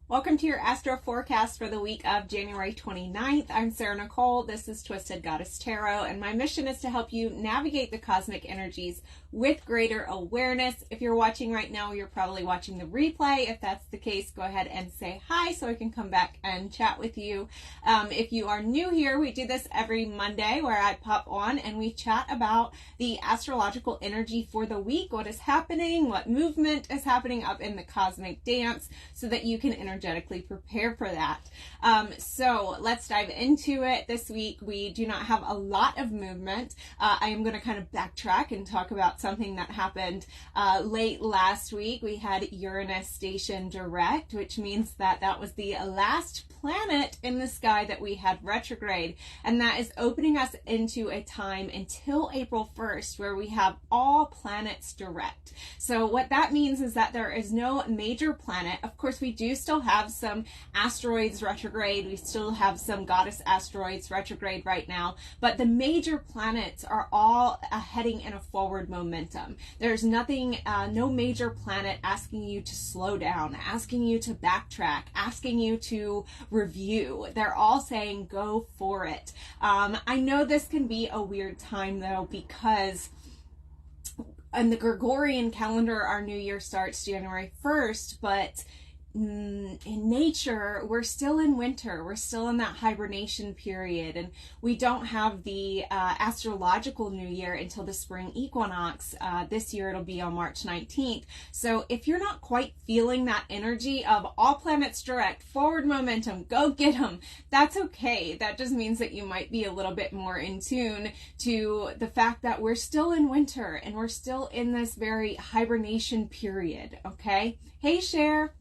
Welcome to your Astro Forecast for the week of January 29th. I'm Sarah Nicole. This is Twisted Goddess Tarot, and my mission is to help you navigate the cosmic energies with greater awareness. If you're watching right now, you're probably watching the replay. If that's the case, go ahead and say hi so I can come back and chat with you. If you are new here, we do this every Monday where I pop on and we chat about the astrological energy for the week, what is happening, what movement is happening up in the cosmic dance, so that you can energetically prepare for that. So let's dive into it. This week we do not have a lot of movement. I am going to kind of backtrack and talk about something that happened late last week. We had Uranus station direct, which means that that was the last planet in the sky that we had retrograde, and that is opening us into a time until April 1st where we have all planets direct. So what that means is that there is no major planet. Of course, we do still have some asteroids retrograde. We still have some goddess asteroids retrograde right now, but the major planets are all heading in a forward momentum. There's nothing, no major planet asking you to slow down, asking you to backtrack, asking you to review. They're all saying go for it. I know this can be a weird time though, because in the Gregorian calendar, our new year starts January 1st, but in nature, we're still in winter. We're still in that hibernation period, and we don't have the astrological new year until the spring equinox. This year it'll be on March 19th. So if you're not quite feeling that energy of all planets direct, forward momentum, go get them, that's okay. That just means that you might be a little bit more in tune to the fact that we're still in winter and we're still in this very hibernation period, okay? Hey, Cher.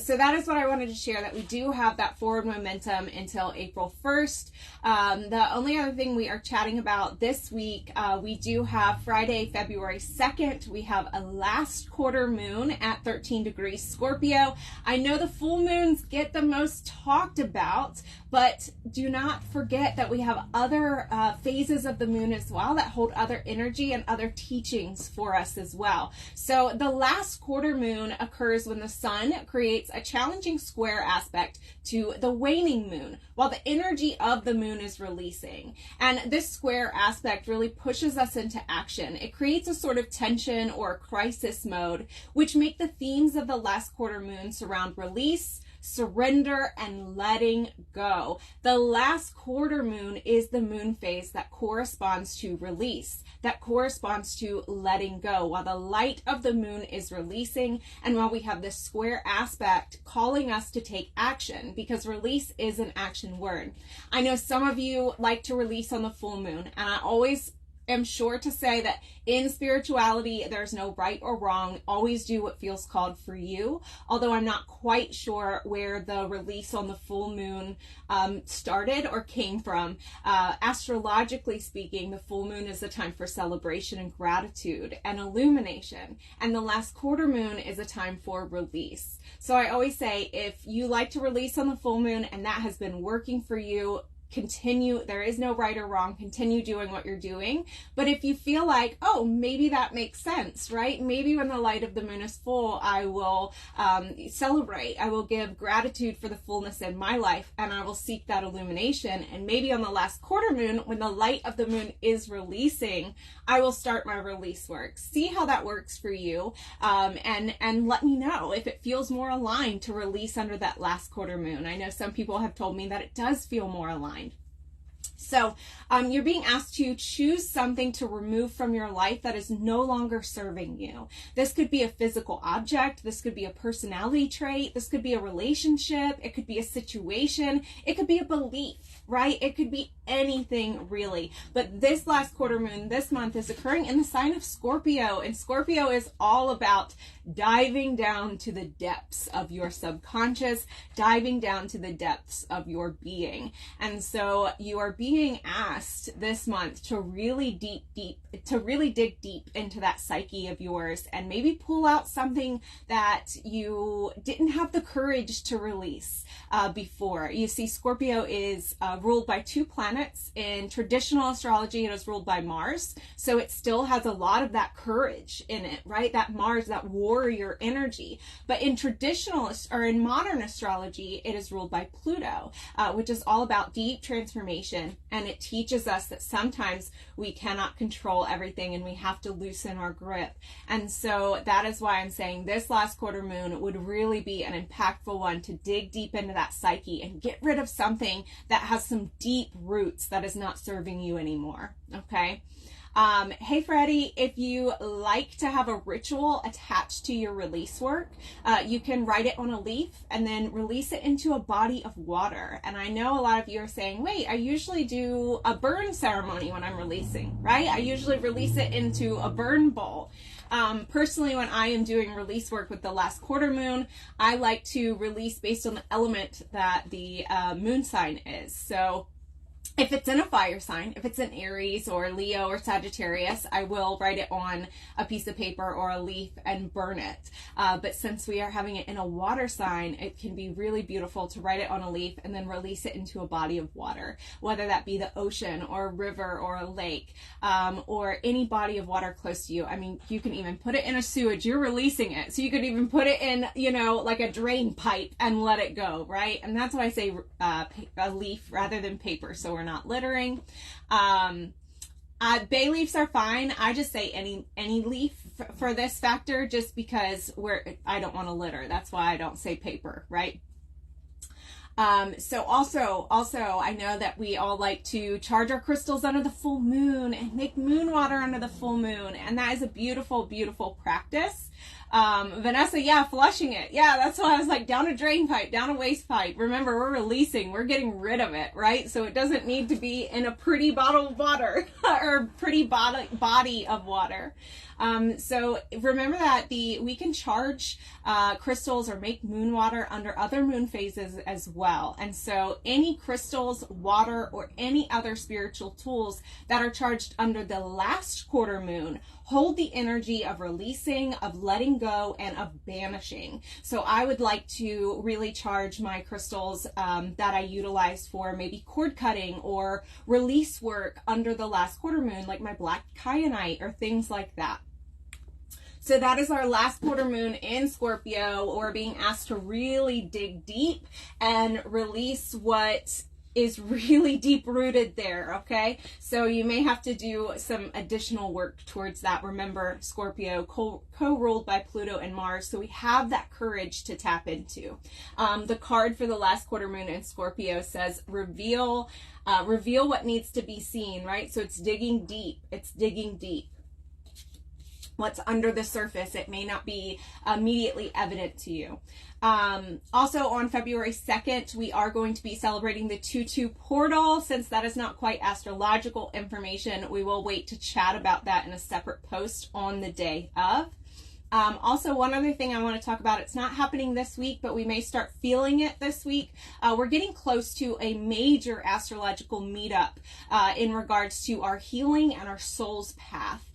So that is what I wanted to share, that we do have that forward momentum until April 1st. The only other thing we are chatting about this week, we do have Friday, February 2nd. We have a last quarter moon at 13 degrees Scorpio. I know the full moons get the most talked about, but do not forget that we have other phases of the moon as well that hold other energy and other teachings for us as well. So the last quarter moon occurs when the sun creates a challenging square aspect to the waning moon while the energy of the moon is releasing. And this square aspect really pushes us into action. It creates a sort of tension or crisis mode, which make the themes of the last quarter moon surround release, surrender, and letting go. The last quarter moon is the moon phase that corresponds to release, that corresponds to letting go, while the light of the moon is releasing, and while we have this square aspect calling us to take action, because release is an action word. I know some of you like to release on the full moon, and I always am sure to say that in spirituality, there's no right or wrong. Always do what feels called for you. Although I'm not quite sure where the release on the full moon started or came from. Astrologically speaking, the full moon is a time for celebration and gratitude and illumination. And the last quarter moon is a time for release. So I always say, if you like to release on the full moon and that has been working for you, continue. There is no right or wrong. Continue doing what you're doing. But if you feel like, oh, maybe that makes sense, right? Maybe when the light of the moon is full, I will celebrate. I will give gratitude for the fullness in my life, and I will seek that illumination. And maybe on the last quarter moon, when the light of the moon is releasing, I will start my release work. See how that works for you, and let me know if it feels more aligned to release under that last quarter moon. I know some people have told me that it does feel more aligned. So you're being asked to choose something to remove from your life that is no longer serving you. This could be a physical object. This could be a personality trait. This could be a relationship. It could be a situation. It could be a belief, right? It could be anything really. But this last quarter moon this month is occurring in the sign of Scorpio, and Scorpio is all about diving down to the depths of your subconscious, diving down to the depths of your being. And so you are being asked this month to really dig deep into that psyche of yours, and maybe pull out something that you didn't have the courage to release before. You see, Scorpio is ruled by two planets. planets. In traditional astrology, it is ruled by Mars. So it still has a lot of that courage in it, right? That Mars, that warrior energy. But in traditional or in modern astrology, it is ruled by Pluto, which is all about deep transformation. And it teaches us that sometimes we cannot control everything and we have to loosen our grip. And so that is why I'm saying this last quarter moon would really be an impactful one to dig deep into that psyche and get rid of something that has some deep roots that is not serving you anymore. Okay. Hey Freddie, if you like to have a ritual attached to your release work, you can write it on a leaf and then release it into a body of water. And I know a lot of you are saying, wait, I usually do a burn ceremony when I'm releasing, right? I usually release it into a burn bowl. Personally, when I am doing release work with the last quarter moon, I like to release based on the element that the moon sign is. So if it's in a fire sign, if it's in Aries or Leo or Sagittarius, I will write it on a piece of paper or a leaf and burn it. But since we are having it in a water sign, it can be really beautiful to write it on a leaf and then release it into a body of water, whether that be the ocean or a river or a lake, or any body of water close to you. I mean, you can even put it in a sewage. You're releasing it. So you could even put it in, you know, like a drain pipe and let it go, right? And that's why I say a leaf rather than paper, so we're not littering. Bay leaves are fine. I just say any leaf for this factor, just because I don't want to litter. That's why I don't say paper, right? So also, I know that we all like to charge our crystals under the full moon and make moon water under the full moon. And that is a beautiful, beautiful practice. Vanessa, yeah, flushing it. Yeah, that's why I was like, down a drain pipe, down a waste pipe. Remember, we're releasing, we're getting rid of it, right? So it doesn't need to be in a pretty bottle of water or pretty body of water. So remember that we can charge crystals or make moon water under other moon phases as well. And so any crystals, water, or any other spiritual tools that are charged under the last quarter moon hold the energy of releasing, of letting go, and of banishing. So I would like to really charge my crystals that I utilize for maybe cord cutting or release work under the last quarter moon, like my black kyanite or things like that. So that is our last quarter moon in Scorpio. We're being asked to really dig deep and release what is really deep rooted there, okay? So you may have to do some additional work towards that. Remember, Scorpio co-ruled by Pluto and Mars, so we have that courage to tap into. The card for the last quarter moon in Scorpio says reveal what needs to be seen, right? So it's digging deep. It's digging deep. What's under the surface, it may not be immediately evident to you. Also on February 2nd, we are going to be celebrating the 2-2 portal. Since that is not quite astrological information, we will wait to chat about that in a separate post on the day of. Also, one other thing I want to talk about, it's not happening this week, but we may start feeling it this week. We're getting close to a major astrological meetup in regards to our healing and our soul's path.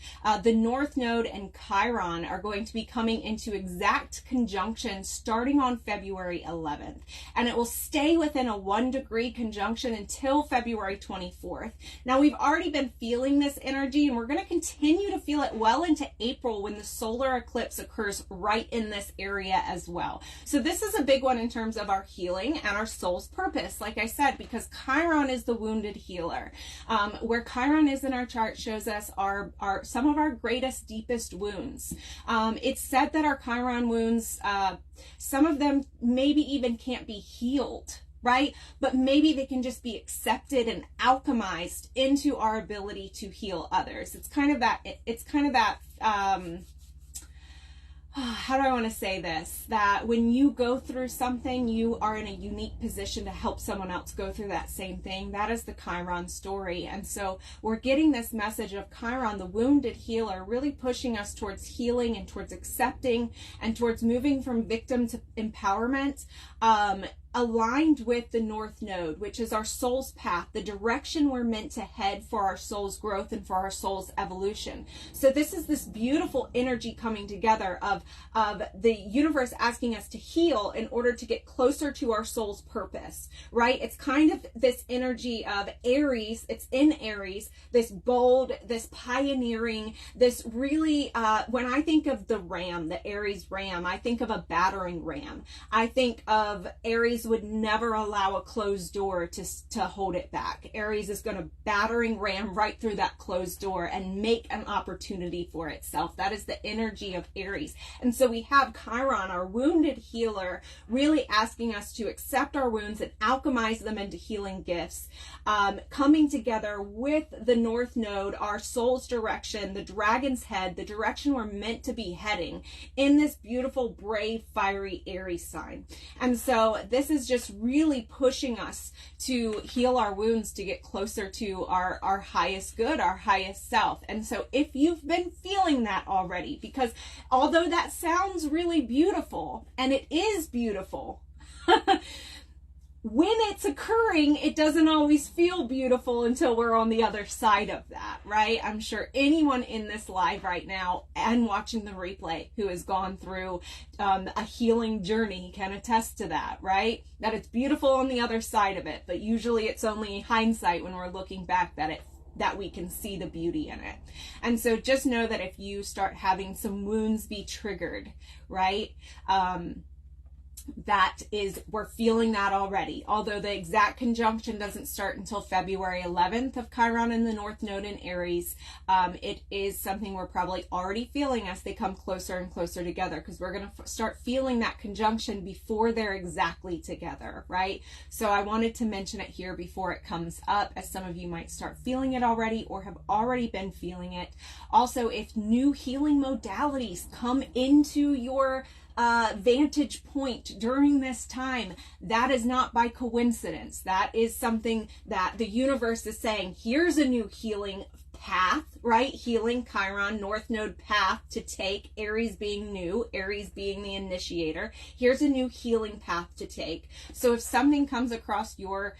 The North Node and Chiron are going to be coming into exact conjunction starting on February 11th. And it will stay within a 1-degree conjunction until February 24th. Now, we've already been feeling this energy, and we're going to continue to feel it well into April when the solar eclipse occurs right in this area as well. So this is a big one in terms of our healing and our soul's purpose, like I said, because Chiron is the wounded healer. Where Chiron is in our chart shows us some of our greatest, deepest wounds. It's said that our Chiron wounds, some of them maybe even can't be healed, right? But maybe they can just be accepted and alchemized into our ability to heal others. It's kind of that, how do I want to say this? That when you go through something, you are in a unique position to help someone else go through that same thing. That is the Chiron story. And so we're getting this message of Chiron, the wounded healer, really pushing us towards healing and towards accepting and towards moving from victim to empowerment. aligned with the North Node, which is our soul's path, the direction we're meant to head for our soul's growth and for our soul's evolution. So this is this beautiful energy coming together of the universe asking us to heal in order to get closer to our soul's purpose, right? It's kind of this energy of Aries. It's in Aries, this bold, this pioneering, this really, when I think of the ram, the Aries ram, I think of a battering ram. I think of Aries would never allow a closed door to hold it back. Aries is going to battering ram right through that closed door and make an opportunity for itself. That is the energy of Aries. And so we have Chiron, our wounded healer, really asking us to accept our wounds and alchemize them into healing gifts, coming together with the North Node, our soul's direction, the dragon's head, the direction we're meant to be heading in this beautiful, brave, fiery Aries sign. And so this is just really pushing us to heal our wounds, to get closer to our highest good, our highest self. And so if you've been feeling that already, because although that sounds really beautiful, and it is beautiful, when it's occurring, it doesn't always feel beautiful until we're on the other side of that, right? I'm sure anyone in this live right now and watching the replay who has gone through a healing journey can attest to that, right? That it's beautiful on the other side of it, but usually it's only hindsight when we're looking back that we can see the beauty in it. And so just know that if you start having some wounds be triggered, right? That is, we're feeling that already. Although the exact conjunction doesn't start until February 11th of Chiron in the North Node in Aries, it is something we're probably already feeling as they come closer and closer together, because we're going to start feeling that conjunction before they're exactly together, right? So I wanted to mention it here before it comes up, as some of you might start feeling it already or have already been feeling it. Also, if new healing modalities come into your vantage point during this time, that is not by coincidence. That is something that the universe is saying, here's a new healing path, right? Healing Chiron, North Node path to take, Aries being new, Aries being the initiator. Here's a new healing path to take. So if something comes across your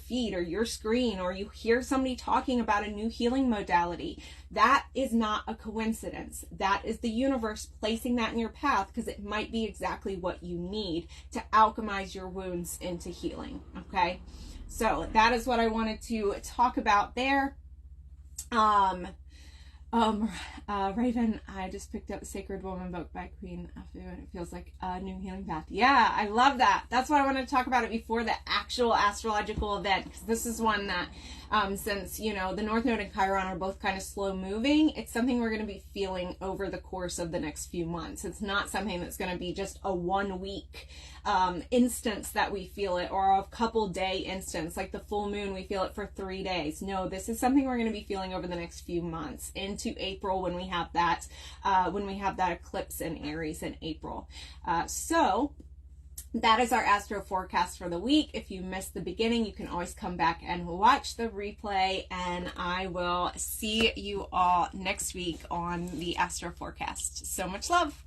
feed or your screen, or you hear somebody talking about a new healing modality, that is not a coincidence. That is the universe placing that in your path, because it might be exactly what you need to alchemize your wounds into healing. Okay. So that is what I wanted to talk about there. Raven, I just picked up Sacred Woman book by Queen Afu, and it feels like a new healing path. Yeah, I love that. That's why I wanted to talk about it before the actual astrological event, because this is one that, since, you know, the North Node and Chiron are both kind of slow moving, it's something we're going to be feeling over the course of the next few months. It's not something that's going to be just a 1 week instance that we feel it, or a couple day instance, like the full moon, we feel it for 3 days. No, this is something we're going to be feeling over the next few months into April, when we have that eclipse in Aries in April. So that is our Astro Forecast for the week. If you missed the beginning, you can always come back and watch the replay, and I will see you all next week on the Astro Forecast. So much love.